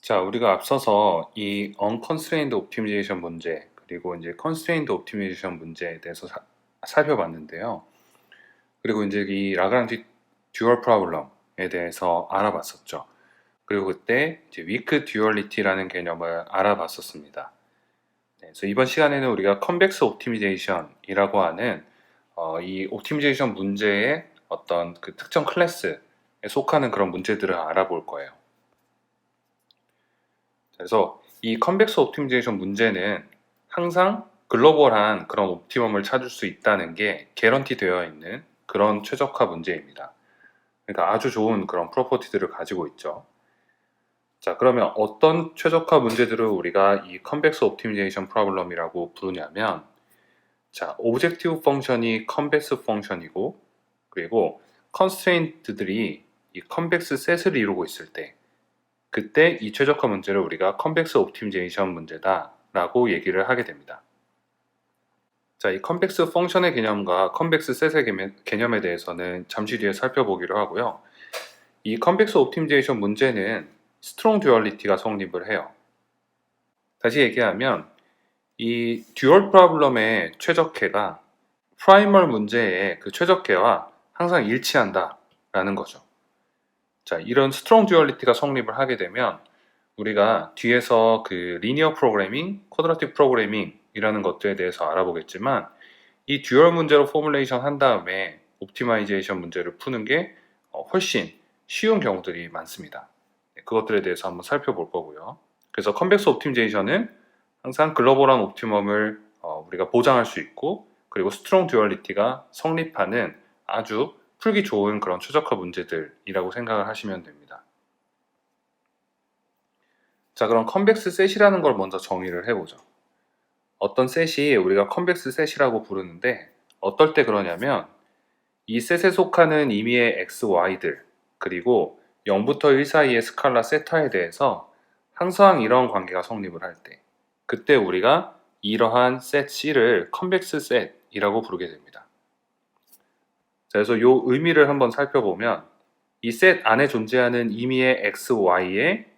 자, 우리가 앞서서 이 unconstrained optimization 문제, 그리고 이제 constrained optimization 문제에 대해서 살펴봤는데요. 그리고 이제 이 라그랑지 듀얼 프로블럼에 대해서 알아봤었죠. 그리고 그때 이제 weak duality라는 개념을 알아봤었습니다. 네, 그래서 이번 시간에는 우리가 convex optimization이라고 하는 이 옵티미제이션 문제의 어떤 그 특정 클래스에 속하는 그런 문제들을 알아볼 거예요. 그래서 이 컨벡스 옵티미제이션 문제는 항상 글로벌한 그런 옵티멈을 찾을 수 있다는 게 개런티 되어 있는 그런 최적화 문제입니다. 그러니까 아주 좋은 그런 프로퍼티들을 가지고 있죠. 자, 그러면 어떤 최적화 문제들을 우리가 이 컨벡스 옵티미제이션 프로블럼이라고 부르냐면, 자, 오브젝티브 펑션이 컨벡스 펑션이고, 그리고 컨스트레인트들이 이 컨벡스 셋을 이루고 있을 때, 그때 이 최적화 문제를 우리가 컨벡스 옵티미제이션 문제다 라고 얘기를 하게 됩니다. 자, 이 컨벡스 펑션의 개념과 컨벡스 셋의 개념에 대해서는 잠시 뒤에 살펴보기로 하고요. 이 컨벡스 옵티미제이션 문제는 스트롱 듀얼리티가 성립을 해요. 다시 얘기하면 이 듀얼 프로블럼의 최적해가 프라이멀 문제의 그 최적해와 항상 일치한다 라는 거죠. 자, 이런 스트롱 듀얼리티가 성립을 하게 되면 우리가 뒤에서 그 리니어 프로그래밍, 쿼드라틱 프로그래밍이라는 것들에 대해서 알아보겠지만 이 듀얼 문제로 포뮬레이션 한 다음에 옵티마이제이션 문제를 푸는 게 훨씬 쉬운 경우들이 많습니다. 그것들에 대해서 한번 살펴볼 거고요. 그래서 컨벡스 옵티미제이션은 항상 글로벌한 옵티멈을 우리가 보장할 수 있고, 그리고 스트롱 듀얼리티가 성립하는 아주 풀기 좋은 그런 최적화 문제들이라고 생각을 하시면 됩니다. 자, 그럼 컨벡스 셋이라는 걸 먼저 정의를 해보죠. 어떤 셋이 우리가 컨벡스 셋이라고 부르는데 어떨 때 그러냐면 이 셋에 속하는 임의의 x, y들, 그리고 0부터 1 사이의 스칼라 세타에 대해서 항상 이런 관계가 성립을 할 때, 그때 우리가 이러한 셋 C를 컨벡스 셋이라고 부르게 됩니다. 자, 그래서 이 의미를 한번 살펴보면 이 셋 안에 존재하는 임의의 x, y의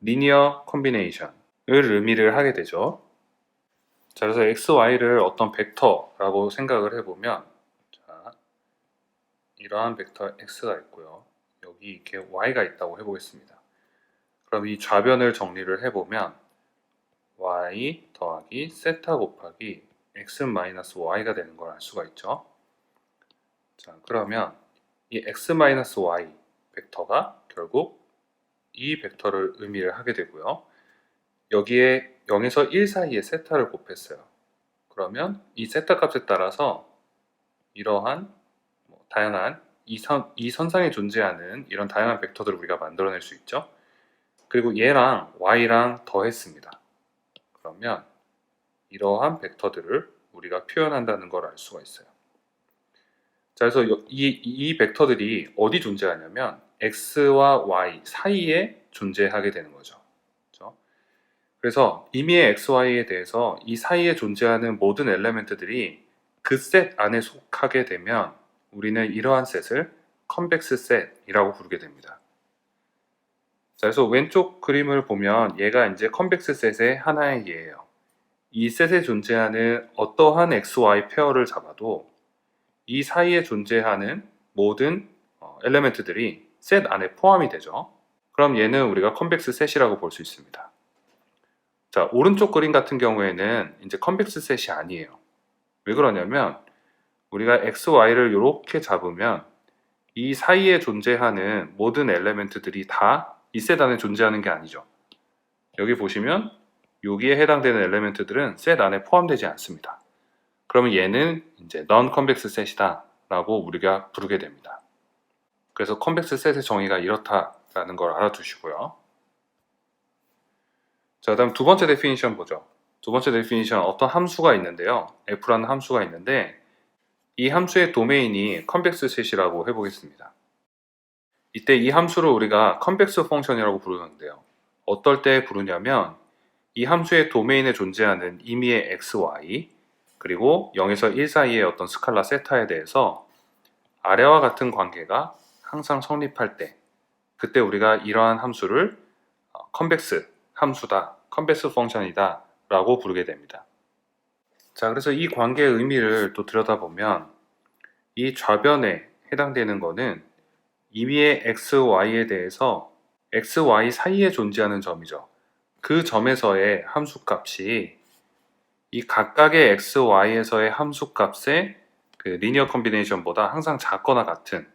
리니어 콤비네이션을 의미를 하게 되죠. 자, 그래서 x, y를 어떤 벡터라고 생각을 해보면, 자, 이러한 벡터 x가 있고요. 여기 이렇게 y가 있다고 해보겠습니다. 그럼 이 좌변을 정리를 해보면 y 더하기 세타 곱하기 x 마이너스 y가 되는 걸 알 수가 있죠. 자, 그러면 이 x 마이너스 y 벡터가 결국 이 벡터를 의미를 하게 되고요. 여기에 0에서 1 사이에 세타를 곱했어요. 그러면 이 세타 값에 따라서 이러한 다양한 이 선상에 존재하는 이런 다양한 벡터들을 우리가 만들어낼 수 있죠. 그리고 얘랑 y랑 더했습니다. 그러면 이러한 벡터들을 우리가 표현한다는 걸 알 수가 있어요. 자, 그래서 이 벡터들이 어디 존재하냐면 x와 y 사이에 존재하게 되는 거죠. 그렇죠? 그래서 임의의 x, y에 대해서 이 사이에 존재하는 모든 엘레멘트들이 그 셋 안에 속하게 되면 우리는 이러한 셋을 컨벡스 셋이라고 부르게 됩니다. 자, 그래서 왼쪽 그림을 보면 얘가 이제 컨벡스 셋의 하나의 예예요. 이 셋에 존재하는 어떠한 XY 페어를 잡아도 이 사이에 존재하는 모든 엘레멘트들이 셋 안에 포함이 되죠. 그럼 얘는 우리가 컨벡스 셋이라고 볼 수 있습니다. 자, 오른쪽 그림 같은 경우에는 이제 컨벡스 셋이 아니에요. 왜 그러냐면 우리가 XY를 이렇게 잡으면 이 사이에 존재하는 모든 엘레멘트들이 다 이 셋 안에 존재하는 게 아니죠. 여기 보시면 여기에 해당되는 엘레멘트들은 셋 안에 포함되지 않습니다. 그러면 얘는 이제 non-convex 셋이다 라고 우리가 부르게 됩니다. 그래서 컨벡스 셋의 정의가 이렇다라는 걸 알아두시고요. 자, 그다음 두 번째 데피니션 보죠. 두 번째 데피니션 어떤 함수가 있는데요. f라는 함수가 있는데 이 함수의 도메인이 컨벡스 셋이라고 해보겠습니다. 이때 이 함수를 우리가 컨벡스 펑션이라고 부르는데요. 어떨 때 부르냐면 이 함수의 도메인에 존재하는 임의의 x, y 그리고 0에서 1 사이의 어떤 스칼라 세타에 대해서 아래와 같은 관계가 항상 성립할 때, 그때 우리가 이러한 함수를 컨벡스 함수다, 컨벡스 펑션이다 라고 부르게 됩니다. 자, 그래서 이 관계의 의미를 또 들여다보면 이 좌변에 해당되는 거는 임의의 x, y에 대해서 x, y 사이에 존재하는 점이죠. 그 점에서의 함수값이 이 각각의 x, y에서의 함수값의 그 리니어 컨비네이션보다 항상 작거나 같은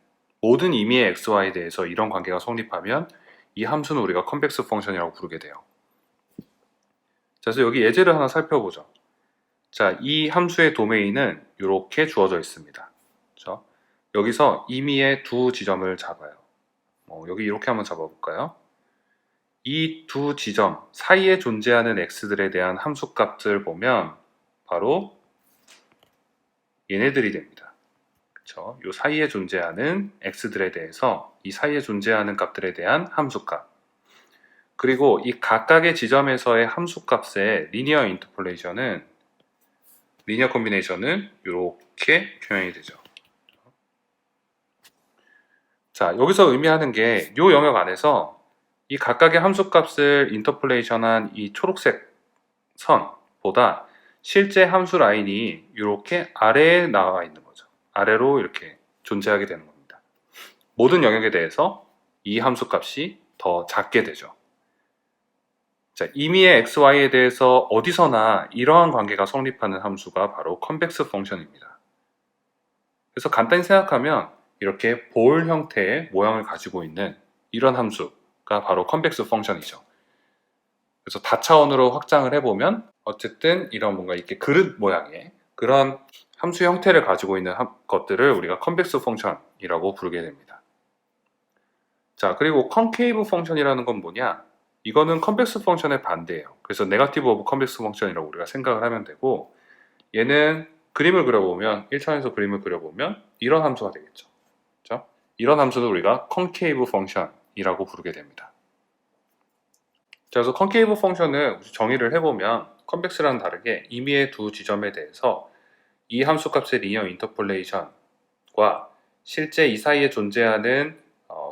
모든 임의의 x, y에 대해서 이런 관계가 성립하면 이 함수는 우리가 컨벡스 펑션이라고 부르게 돼요. 자, 그래서 여기 예제를 하나 살펴보죠. 자, 이 함수의 도메인은 이렇게 주어져 있습니다. 그렇죠? 여기서 임의의 두 지점을 잡아요. 여기 이렇게 한번 잡아볼까요? 이 두 지점 사이에 존재하는 x들에 대한 함수값을 보면 바로 얘네들이 됩니다. 그렇죠? 이 사이에 존재하는 x들에 대해서 이 사이에 존재하는 값들에 대한 함수값, 그리고 이 각각의 지점에서의 함수값의 리니어 인터폴레이션은 리니어 컨비네이션은 이렇게 표현이 되죠. 자, 여기서 의미하는 게 이 영역 안에서 이 각각의 함수값을 인터폴레이션한 이 초록색 선보다 실제 함수 라인이 이렇게 아래에 나와 있는 거죠. 아래로 이렇게 존재하게 되는 겁니다. 모든 영역에 대해서 이 함수값이 더 작게 되죠. 자, 임의의 xy에 대해서 어디서나 이러한 관계가 성립하는 함수가 바로 컨벡스 펑션입니다. 그래서 간단히 생각하면 이렇게 볼 형태의 모양을 가지고 있는 이런 함수가 바로 컨벡스 펑션이죠. 그래서 다차원으로 확장을 해보면 어쨌든 이런 뭔가 이렇게 그릇 모양의 그런 함수 형태를 가지고 있는 것들을 우리가 컨벡스 펑션이라고 부르게 됩니다. 자, 그리고 컨케이브 펑션이라는 건 뭐냐? 이거는 컨벡스 펑션의 반대예요. 그래서 네거티브 오브 컨벡스 펑션이라고 우리가 생각을 하면 되고, 얘는 그림을 그려보면 1차원에서 그림을 그려보면 이런 함수가 되겠죠. 그렇죠? 이런 함수도 우리가 컨케이브 펑션이라고 부르게 됩니다. 자, 그래서 컨케이브 펑션을 정의를 해보면 컨벡스랑 다르게 임의의 두 지점에 대해서 이 함수값의 리니어 인터폴레이션과 실제 이 사이에 존재하는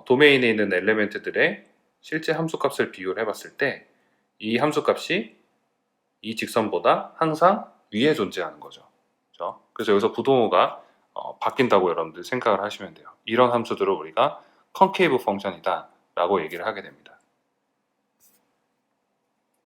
도메인에 있는 엘리멘트들의 실제 함수값을 비교를 해봤을 때 이 함수값이 이 직선보다 항상 위에 존재하는 거죠. 그렇죠? 그래서 여기서 부동호가 바뀐다고 여러분들 생각을 하시면 돼요. 이런 함수들을 우리가 컨케이브 펑션이다 라고 얘기를 하게 됩니다.